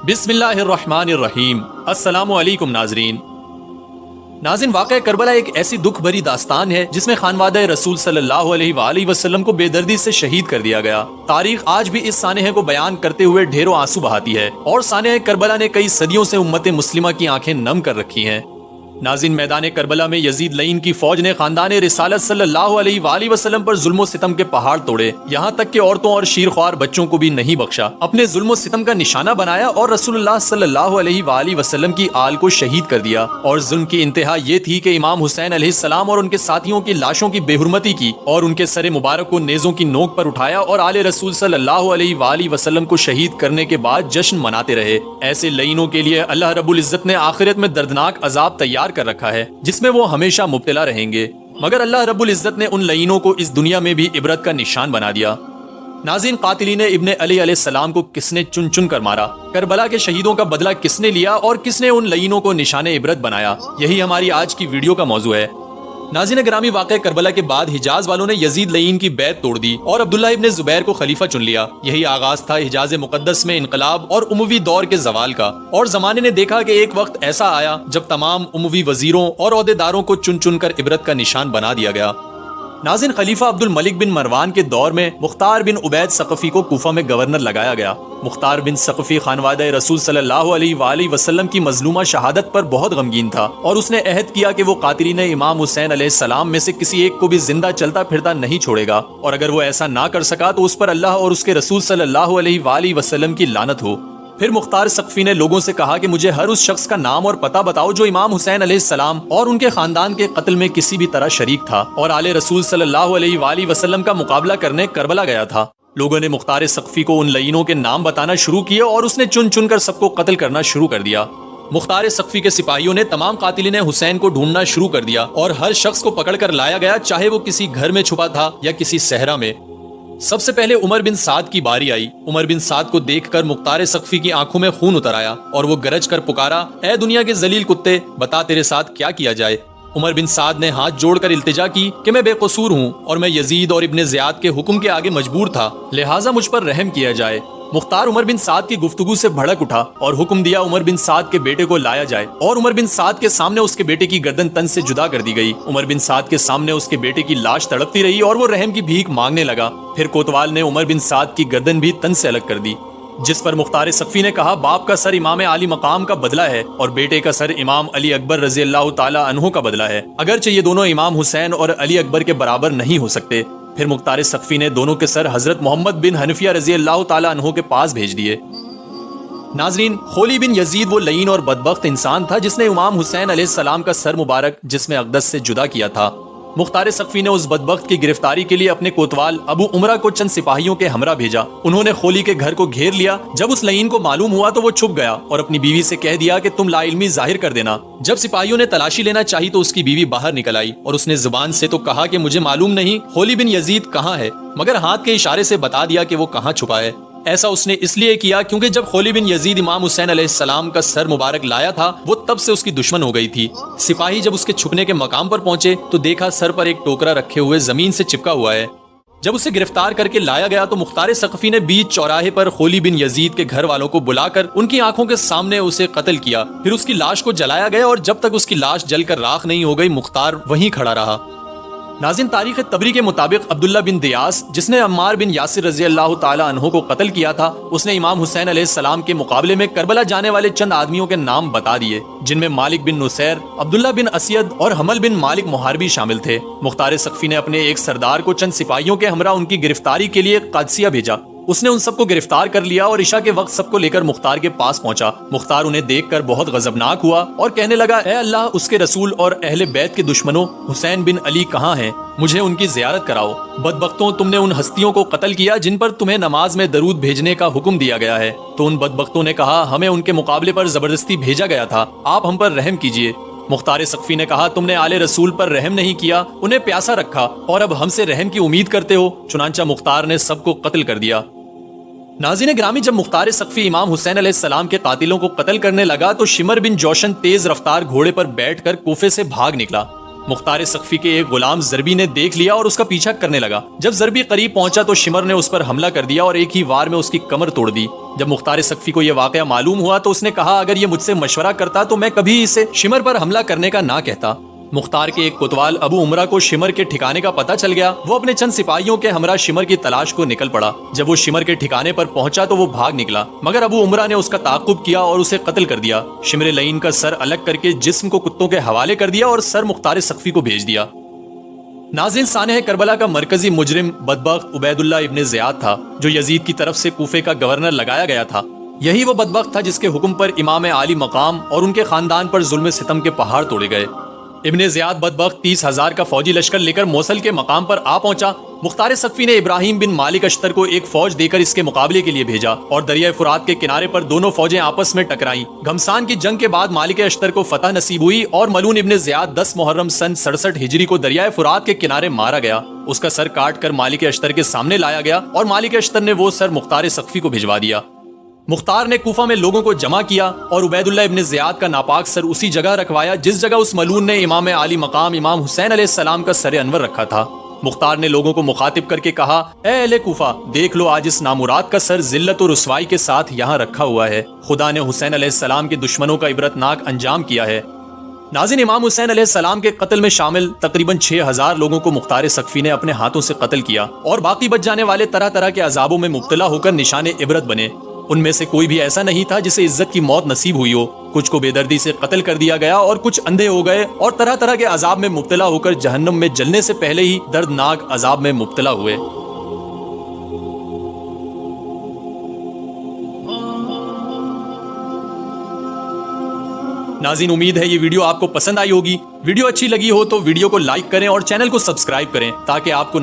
بسم اللہ الرحمن الرحیم۔ السلام علیکم ناظرین۔ واقعہ کربلا ایک ایسی دکھ بھری داستان ہے جس میں خانوادہ رسول صلی اللہ علیہ وآلہ وسلم کو بے دردی سے شہید کر دیا گیا۔ تاریخ آج بھی اس سانحے کو بیان کرتے ہوئے ڈھیروں آنسو بہاتی ہے، اور سانحہ کربلا نے کئی صدیوں سے امت مسلمہ کی آنکھیں نم کر رکھی ہیں۔ ناظرین، میدان کربلا میں یزید لعین کی فوج نے خاندان رسالت صلی اللہ علیہ وآلہ وسلم پر ظلم و ستم کے پہاڑ توڑے، یہاں تک کہ عورتوں اور شیرخوار بچوں کو بھی نہیں بخشا، اپنے ظلم و ستم کا نشانہ بنایا اور رسول اللہ صلی اللہ علیہ وآلہ وسلم کی آل کو شہید کر دیا۔ اور ظلم کی انتہا یہ تھی کہ امام حسین علیہ السلام اور ان کے ساتھیوں کی لاشوں کی بے حرمتی کی اور ان کے سر مبارک کو نیزوں کی نوک پر اٹھایا اور آل رسول صلی اللہ علیہ وآلہ وسلم کو شہید کرنے کے بعد جشن مناتے رہے۔ ایسے لعینوں کے لیے اللہ رب العزت نے آخرت میں دردناک عذاب تیار کر رکھا ہے جس میں وہ ہمیشہ مبتلا رہیں گے، مگر اللہ رب العزت نے ان لعینوں کو اس دنیا میں بھی عبرت کا نشان بنا دیا۔ ناظرین، قاتلین ابن علی علیہ السلام کو کس نے چن چن کر مارا؟ کربلا کے شہیدوں کا بدلہ کس نے لیا اور کس نے ان لعینوں کو نشان عبرت بنایا؟ یہی ہماری آج کی ویڈیو کا موضوع ہے۔ ناظرین گرامی، واقع کربلا کے بعد حجاز والوں نے یزید لعین کی بیعت توڑ دی اور عبداللہ ابن زبیر کو خلیفہ چن لیا۔ یہی آغاز تھا حجاز مقدس میں انقلاب اور اموی دور کے زوال کا، اور زمانے نے دیکھا کہ ایک وقت ایسا آیا جب تمام اموی وزیروں اور عہدیداروں کو چن چن کر عبرت کا نشان بنا دیا گیا۔ ناظرین، خلیفہ عبد الملک بن مروان کے دور میں مختار بن عبید ثقفی کو کوفہ میں گورنر لگایا گیا۔ مختار بن ثقفی خانوادہ رسول صلی اللہ علیہ وآلہ وسلم کی مظلومہ شہادت پر بہت غمگین تھا، اور اس نے عہد کیا کہ وہ قاتلین امام حسین علیہ السلام میں سے کسی ایک کو بھی زندہ چلتا پھرتا نہیں چھوڑے گا، اور اگر وہ ایسا نہ کر سکا تو اس پر اللہ اور اس کے رسول صلی اللہ علیہ وآلہ وسلم کی لعنت ہو۔ پھر مختار ثقفی نے لوگوں سے کہا کہ مجھے ہر اس شخص کا نام اور پتہ بتاؤ جو امام حسین علیہ السلام اور ان کے خاندان کے قتل میں کسی بھی طرح شریک تھا اور آل رسول صلی اللہ علیہ وآلہ وسلم کا مقابلہ کرنے کربلا گیا تھا۔ لوگوں نے مختار ثقفی کو ان لعینوں کے نام بتانا شروع کیے اور اس نے چن چن کر سب کو قتل کرنا شروع کر دیا۔ مختار ثقفی کے سپاہیوں نے تمام قاتلین حسین کو ڈھونڈنا شروع کر دیا اور ہر شخص کو پکڑ کر لایا گیا، چاہے وہ کسی گھر میں چھپا تھا یا کسی صحرا میں۔ سب سے پہلے عمر بن سعد کی باری آئی۔ عمر بن سعد کو دیکھ کر مختار ثقفی کی آنکھوں میں خون اتر آیا اور وہ گرج کر پکارا، اے دنیا کے ذلیل کتے، بتا تیرے ساتھ کیا کیا جائے۔ عمر بن سعد نے ہاتھ جوڑ کر التجا کی کہ میں بے قصور ہوں اور میں یزید اور ابن زیاد کے حکم کے آگے مجبور تھا، لہٰذا مجھ پر رحم کیا جائے۔ مختار عمر بن سعد کی گفتگو سے بھڑک اٹھا اور حکم دیا عمر بن سعد کے بیٹے کو لایا جائے، اور عمر بن سعد کے سامنے اس کے بیٹے کی گردن تن سے جدا کر دی گئی۔ عمر بن سعد کے سامنے اس کے بیٹے کی لاش تڑپتی رہی اور وہ رحم کی بھیک مانگنے لگا۔ پھر کوتوال نے عمر بن سعد کی گردن بھی تن سے الگ کر دی، جس پر مختار ثقفی نے کہا، باپ کا سر امام علی مقام کا بدلہ ہے اور بیٹے کا سر امام علی اکبر رضی اللہ تعالی عنہ کا بدلہ ہے، اگرچہ یہ دونوں امام حسین اور علی اکبر کے برابر نہیں ہو سکتے۔ پھر مختار ثقفی نے دونوں کے سر حضرت محمد بن حنفیہ رضی اللہ تعالی عنہ کے پاس بھیج دیے۔ ناظرین، خولی بن یزید وہ لعین اور بدبخت انسان تھا جس نے امام حسین علیہ السلام کا سر مبارک جسم اقدس سے جدا کیا تھا۔ مختار ثقفی نے اس بدبخت کی گرفتاری کے لیے اپنے کوتوال ابو عمرہ کو چند سپاہیوں کے ہمراہ بھیجا۔ انہوں نے خولی کے گھر کو گھیر لیا۔ جب اس لعین کو معلوم ہوا تو وہ چھپ گیا اور اپنی بیوی سے کہہ دیا کہ تم لا علمی ظاہر کر دینا۔ جب سپاہیوں نے تلاشی لینا چاہی تو اس کی بیوی باہر نکل آئی اور اس نے زبان سے تو کہا کہ مجھے معلوم نہیں خولی بن یزید کہاں ہے، مگر ہاتھ کے اشارے سے بتا دیا کہ وہ کہاں چھپا ہے۔ ایسا اس نے اس لیے کیا کیونکہ جب خولی بن یزید امام حسین علیہ السلام کا سر مبارک لایا تھا وہ تب سے اس کی دشمن ہو گئی تھی۔ سپاہی جب اس کے چھپنے کے مقام پر پہنچے تو دیکھا سر پر ایک ٹوکرا رکھے ہوئے زمین سے چپکا ہوا ہے۔ جب اسے گرفتار کر کے لایا گیا تو مختار ثقفی نے بیچ چوراہے پر خولی بن یزید کے گھر والوں کو بلا کر ان کی آنکھوں کے سامنے اسے قتل کیا۔ پھر اس کی لاش کو جلایا گیا اور جب تک اس کی لاش جل کر راکھ نہیں ہو گئی مختار وہیں کھڑا رہا۔ ناظرین، تاریخ طبری کے مطابق عبداللہ بن دیاس جس نے عمار بن یاسر رضی اللہ تعالی عنہ کو قتل کیا تھا، اس نے امام حسین علیہ السلام کے مقابلے میں کربلا جانے والے چند آدمیوں کے نام بتا دیے، جن میں مالک بن نصیر، عبداللہ بن اسید اور حمل بن مالک محاربی شامل تھے۔ مختار ثقفی نے اپنے ایک سردار کو چند سپاہیوں کے ہمراہ ان کی گرفتاری کے لیے قادسیہ بھیجا۔ اس نے ان سب کو گرفتار کر لیا اور عشاء کے وقت سب کو لے کر مختار کے پاس پہنچا۔ مختار انہیں دیکھ کر بہت غضبناک ہوا اور کہنے لگا، اے اللہ، اس کے رسول اور اہل بیت کے دشمنوں، حسین بن علی کہاں ہیں؟ مجھے ان کی زیارت کراؤ۔ بدبختوں، تم نے ان ہستیوں کو قتل کیا جن پر تمہیں نماز میں درود بھیجنے کا حکم دیا گیا ہے۔ تو ان بدبختوں نے کہا، ہمیں ان کے مقابلے پر زبردستی بھیجا گیا تھا، آپ ہم پر رحم کیجیے۔ مختار ثقفی نے کہا، تم نے آل رسول پر رحم نہیں کیا، انہیں پیاسا رکھا اور اب ہم سے رحم کی امید کرتے ہو۔ چنانچہ مختار نے سب کو قتل کر دیا۔ ناظرین گرامی، جب مختار ثقفی امام حسین علیہ السلام کے قاتلوں کو قتل کرنے لگا تو شمر بن جوشن تیز رفتار گھوڑے پر بیٹھ کر کوفے سے بھاگ نکلا۔ مختار سقفی کے ایک غلام ضربی نے دیکھ لیا اور اس کا پیچھا کرنے لگا۔ جب ضربی قریب پہنچا تو شمر نے اس پر حملہ کر دیا اور ایک ہی وار میں اس کی کمر توڑ دی۔ جب مختار سقفی کو یہ واقعہ معلوم ہوا تو اس نے کہا اگر یہ مجھ سے مشورہ کرتا تو میں کبھی اسے شمر پر حملہ کرنے کا نہ کہتا۔ مختار کے ایک کوتوال ابو عمرہ کو شمر کے ٹھکانے کا پتہ چل گیا۔ وہ اپنے چند سپاہیوں کے ہمراہ شمر کی تلاش کو نکل پڑا۔ جب وہ شمر کے ٹھکانے پر پہنچا تو وہ بھاگ نکلا، مگر ابو عمرہ نے اس کا تعاقب کیا اور اسے قتل کر دیا۔ شمر لعین کا سر الگ کر کے جسم کو کتوں کے حوالے کر دیا اور سر مختار سقفی کو بھیج دیا۔ ناظرین، سانحہ کربلا کا مرکزی مجرم بدبخت عبید اللہ ابن زیاد تھا، جو یزید کی طرف سے کوفے کا گورنر لگایا گیا تھا۔ یہی وہ بدبخت تھا جس کے حکم پر امام عالی مقام اور ان کے خاندان پر ظلم ستم کے پہاڑ توڑے گئے۔ ابن زیاد بدبخت 30,000 کا فوجی لشکر لے کر موصل کے مقام پر آ پہنچا۔ مختار سقفی نے ابراہیم بن مالک اشتر کو ایک فوج دے کر اس کے مقابلے کے لیے بھیجا اور دریائے فرات کے کنارے پر دونوں فوجیں آپس میں ٹکرائیں۔ گھمسان کی جنگ کے بعد مالک اشتر کو فتح نصیب ہوئی اور ملعون ابن زیاد 10 محرم سن 67 ہجری کو دریائے فرات کے کنارے مارا گیا۔ اس کا سر کاٹ کر مالک اشتر کے سامنے لایا گیا اور مالک اشتر نے وہ سر مختار سقفی کو بھجوا دیا۔ مختار نے کوفہ میں لوگوں کو جمع کیا اور عبید اللہ ابن زیاد کا ناپاک سر اسی جگہ رکھوایا جس جگہ اس ملعون نے امام عالی مقام امام حسین علیہ السلام کا سر انور رکھا تھا۔ مختار نے لوگوں کو مخاطب کر کے کہا، اے اہل کوفہ، دیکھ لو آج اس نامراد کا سر ذلت و رسوائی کے ساتھ یہاں رکھا ہوا ہے۔ خدا نے حسین علیہ السلام کے دشمنوں کا عبرتناک انجام کیا ہے۔ ناظرین، امام حسین علیہ السلام کے قتل میں شامل تقریباً 6,000 لوگوں کو مختار سقفی نے اپنے ہاتھوں سے قتل کیا اور باقی بچ جانے والے طرح طرح کے عذابوں میں مبتلا ہو کر نشان عبرت بنے۔ ان میں سے کوئی بھی ایسا نہیں تھا جسے عزت کی موت نصیب ہوئی ہو۔ کچھ کو بے دردی سے قتل کر دیا گیا اور کچھ اندھے ہو گئے اور طرح طرح کے عذاب میں مبتلا ہو کر جہنم میں جلنے سے پہلے ہی دردناک عذاب میں مبتلا ہوئے۔ ناظرین، امید ہے یہ ویڈیو آپ کو پسند آئی ہوگی۔ ویڈیو اچھی لگی ہو تو ویڈیو کو لائک کریں اور چینل کو سبسکرائب کریں تاکہ آپ کو